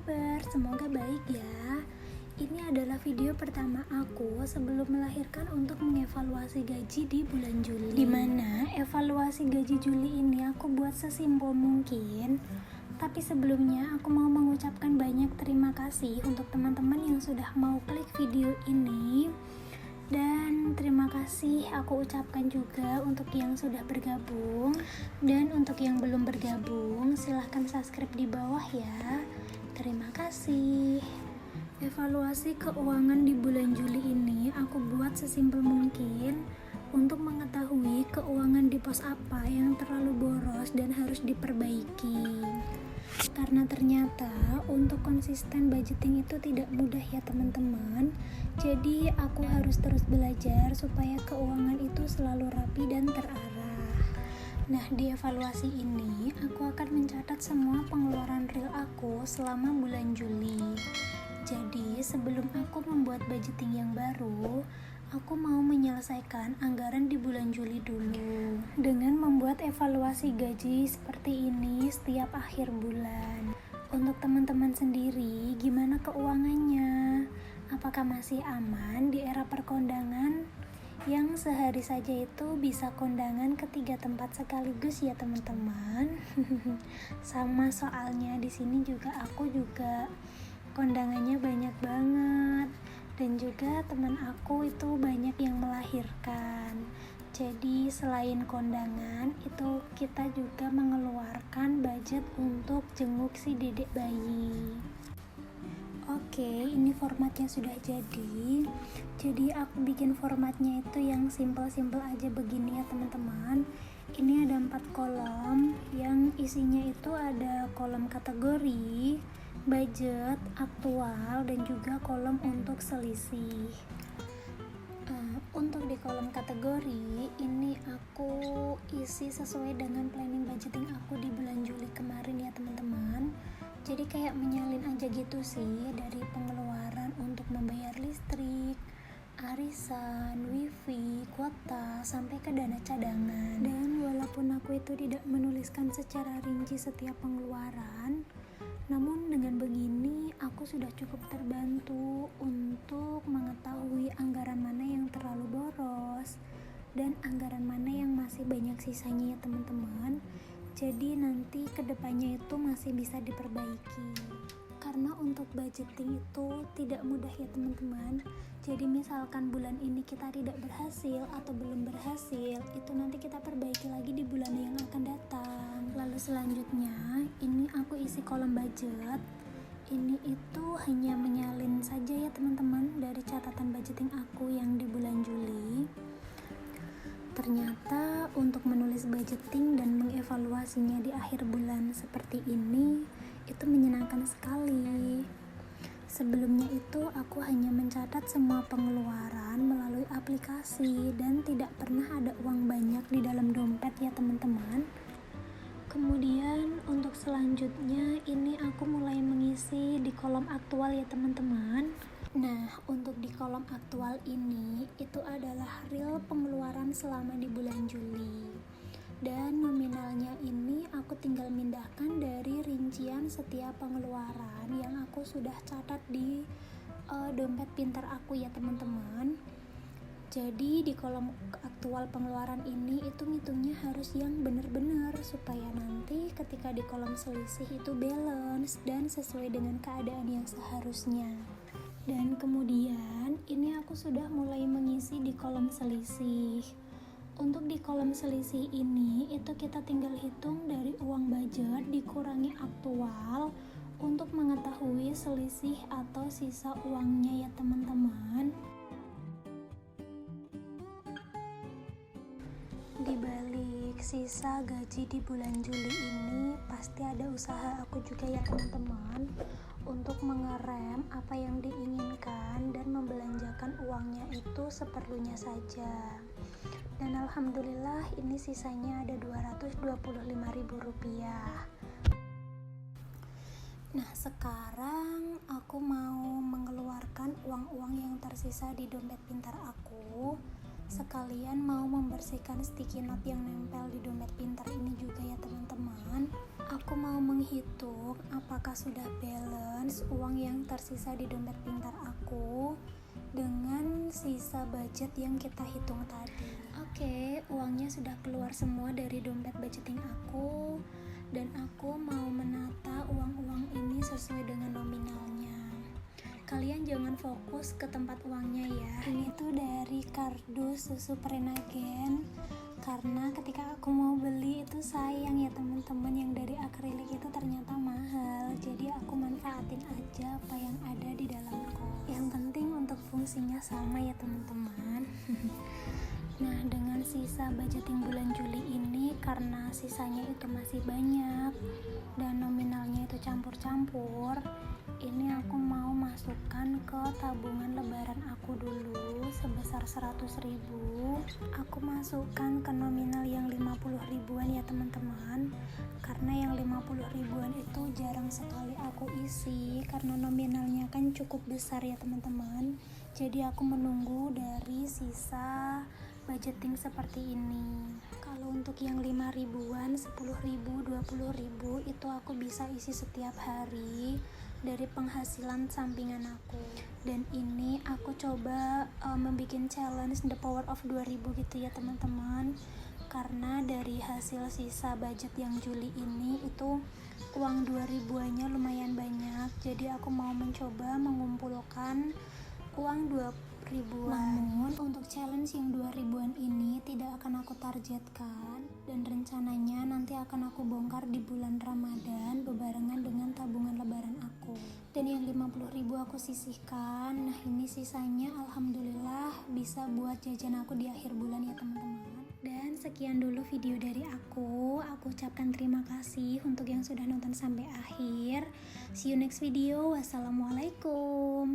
kabar? Semoga baik ya. Ini adalah video pertama aku sebelum melahirkan untuk mengevaluasi gaji di bulan Juli. Dimana evaluasi gaji Juli ini aku buat sesimpel mungkin. Tapi sebelumnya aku mau mengucapkan banyak terima kasih untuk teman-teman yang sudah mau klik video ini. Dan terima kasih aku ucapkan juga untuk yang sudah bergabung. Dan untuk yang belum bergabung, silahkan subscribe di bawah ya. Terima kasih. Evaluasi keuangan di bulan Juli ini aku buat sesimpel mungkin untuk mengetahui keuangan di pos apa yang terlalu boros dan harus diperbaiki. Karena ternyata untuk konsisten budgeting itu tidak mudah ya teman-teman. Jadi aku harus terus belajar supaya keuangan itu selalu rapi dan terarah. Nah, di evaluasi ini aku akan mencatat semua pengeluaran real aku selama bulan Juli. Jadi sebelum aku membuat budgeting yang baru, aku mau menyelesaikan anggaran di bulan Juli dulu dengan membuat evaluasi gaji seperti ini setiap akhir bulan. Untuk teman-teman sendiri, gimana keuangannya? Apakah masih aman di era perkondangan? Yang sehari saja itu bisa kondangan ke 3 tempat sekaligus ya teman-teman. Sama soalnya di sini juga aku kondangannya banyak banget. Dan juga teman aku itu banyak yang melahirkan. Jadi selain kondangan itu kita juga mengeluarkan budget untuk jenguk si dedek bayi. Oke, ini formatnya sudah jadi. Jadi aku bikin formatnya itu yang simple-simple aja begini ya teman-teman. Ini ada 4 kolom yang isinya itu ada kolom kategori, budget, aktual, dan juga kolom untuk selisih. Untuk di kolom kategori ini aku isi sesuai dengan planning budgeting aku di bulan Juli kemarin ya teman-teman. Jadi kayak menyalin aja gitu sih, dari pengeluaran untuk membayar listrik, arisan, wifi, kuota, sampai ke dana cadangan. Dan walaupun aku itu tidak menuliskan secara rinci setiap pengeluaran, namun dengan begini aku sudah cukup terbantu untuk mengetahui anggaran mana yang terlalu boros dan anggaran mana yang masih banyak sisanya ya teman-teman. Jadi nanti kedepannya itu masih bisa diperbaiki. Karena untuk budgeting itu tidak mudah ya teman-teman. Jadi misalkan bulan ini kita tidak berhasil atau belum berhasil, itu nanti kita perbaiki lagi di bulan yang akan datang. Lalu selanjutnya ini aku isi kolom budget. Ini itu hanya menyalin saja ya teman-teman dari catatan budgeting aku yang di bulan Juli. Ternyata untuk menulis budgeting dan mengevaluasinya di akhir bulan seperti ini itu menyenangkan sekali. Sebelumnya itu aku hanya mencatat semua pengeluaran melalui aplikasi dan tidak pernah ada uang banyak di dalam dompet ya teman-teman. Kemudian untuk selanjutnya ini aku mulai mengisi di kolom aktual ya teman-teman. Nah, untuk di kolom aktual ini itu adalah real pengeluaran selama di bulan Juli. Dan nominalnya ini aku tinggal mindahkan dari rincian setiap pengeluaran yang aku sudah catat di dompet pintar aku ya teman-teman. Jadi di kolom aktual pengeluaran ini itu ngitungnya harus yang benar-benar supaya nanti ketika di kolom selisih itu balance dan sesuai dengan keadaan yang seharusnya. Dan kemudian ini aku sudah mulai mengisi di kolom selisih. Untuk di kolom selisih ini itu kita tinggal hitung dari uang budget dikurangi aktual untuk mengetahui selisih atau sisa uangnya ya teman-teman. Di balik sisa gaji di bulan Juli ini pasti ada usaha aku juga ya teman-teman untuk mengerem apa yang diinginkan dan membelanjakan uangnya itu seperlunya saja. Dan alhamdulillah ini sisanya ada Rp225.000. Nah, sekarang aku mau mengeluarkan uang-uang yang tersisa di dompet pintar aku. sekalian mau membersihkan sticky note yang nempel di dompet pintar ini juga ya teman-teman. Aku mau menghitung apakah sudah balance uang yang tersisa di dompet pintar aku dengan sisa budget yang kita hitung tadi. Oke, uangnya sudah keluar semua dari dompet budgeting aku, dan aku mau menata uang-uang ini sesuai dengan nominalnya. Kalian jangan fokus ke tempat uangnya ya. Ini tuh dari kardus susu Prenagen, karena ketika aku mau beli itu sayang ya teman-teman, yang dari akrilik itu ternyata mahal. Jadi aku manfaatin aja apa yang ada di dalam kos. Yang penting untuk fungsinya sama ya teman-teman. Nah, dengan sisa budgeting bulan Juli ini, karena sisanya itu masih banyak dan nominalnya itu campur-campur, ini aku mau masukkan ke tabungan lebaran aku dulu sebesar 100.000. Aku masukkan ke nominal yang 50 ribuan ya teman-teman, karena yang 50 ribuan itu jarang sekali aku isi karena nominalnya kan cukup besar ya teman-teman. Jadi aku menunggu dari sisa budgeting seperti ini. Kalau untuk yang 5 ribuan, 10 ribu, 20 ribu itu aku bisa isi setiap hari dari penghasilan sampingan aku. Dan ini aku coba membuat challenge the power of 2000 gitu ya teman-teman, karena dari hasil sisa budget yang Juli ini itu uang 2000-annya lumayan banyak. Jadi aku mau mencoba mengumpulkan uang 2000-an. Namun untuk challenge yang 2000-an ini tidak akan aku targetkan, dan rencananya nanti akan aku bongkar di bulan Ramadan bebarengan dengan tabungan lebaran aku. Dan yang 50.000 aku sisihkan. Nah, ini sisanya alhamdulillah bisa buat jajan aku di akhir bulan ya teman-teman. Dan sekian dulu video dari aku. Aku ucapkan terima kasih untuk yang sudah nonton sampai akhir. See you next video. Wassalamualaikum.